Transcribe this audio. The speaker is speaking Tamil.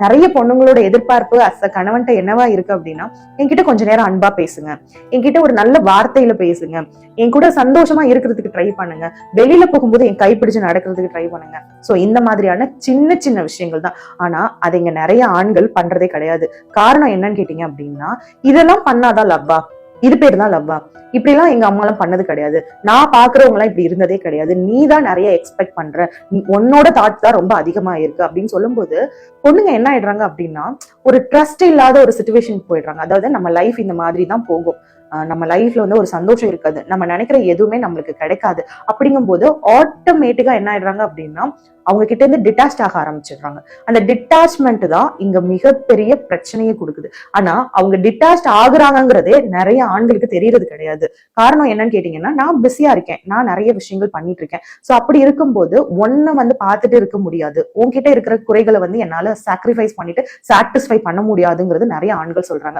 நிறைய பொண்ணுங்களோட எதிர்பார்ப்பு கணவன்ட்ட என்னவா இருக்கு அப்படின்னா, என்கிட்ட கொஞ்ச நேரம் அன்பா பேசுங்க, என்கிட்ட ஒரு நல்ல வார்த்தையில பேசுங்க, என் கூட சந்தோஷமா இருக்கிறதுக்கு ட்ரை பண்ணுங்க, வெளியில போகும்போது என் கைப்பிடிச்சு நடக்கிறதுக்கு ட்ரை பண்ணுங்க. சோ இந்த மாதிரியான சின்ன சின்ன விஷயங்கள் தான். ஆனா அதை இங்க நிறைய ஆண்கள் பண்றதே கிடையாது. காரணம் என்னன்னு கேட்டீங்க அப்படின்னா, இதெல்லாம் பண்ணாதான் லவ்வா, இது பேர் தான் லவ்வா, இப்படி எல்லாம் எங்க அம்மா எல்லாம் பண்ணது கிடையாது, நான் பாக்குறவங்க எல்லாம் இப்படி இருந்ததே கிடையாது, நீ தான் நிறைய எக்ஸ்பெக்ட் பண்ற, உன்னோட தாட்ஸ் தான் ரொம்ப அதிகமா இருக்கு அப்படின்னு சொல்லும் போது பொண்ணுங்க என்ன ஆயிடுறாங்க அப்படின்னா, ஒரு ட்ரஸ்ட் இல்லாத ஒரு சிச்சுவேஷனுக்கு போயிடுறாங்க. அதாவது நம்ம லைஃப் இந்த மாதிரி தான் போகும், நம்ம லைஃப்ல வந்து ஒரு சந்தோஷம் இருக்காது, நம்ம நினைக்கிற எதுவுமே நம்மளுக்கு கிடைக்காது. அப்படிங்கும் போது ஆட்டோமேட்டிக்கா என்ன ஆயிடுறாங்க அப்படின்னா, அவங்க கிட்ட இருந்து டிட்டாச் ஆக ஆரம்பிச்சிடுறாங்க. அந்த டிட்டாச்மெண்ட் தான் இங்க மிகப்பெரிய பிரச்சனையை கொடுக்குது. ஆனா அவங்க டிட்டாச் ஆகுறாங்கிறதே நிறைய ஆண்களுக்கு தெரியறது கிடையாது. காரணம் என்னன்னு கேட்டீங்கன்னா, நான் பிஸியா இருக்கேன், நான் நிறைய விஷயங்கள் பண்ணிட்டு இருக்கேன். சோ அப்படி இருக்கும்போது ஒன்ன வந்து பார்த்துட்டு இருக்க முடியாது, உன்கிட்ட இருக்கிற குறைகளை வந்து என்னால சாக்ரிஃபைஸ் பண்ணிட்டு சாட்டிஸ்ஃபை பண்ண முடியாதுங்கிறது நிறைய ஆண்கள் சொல்றாங்க.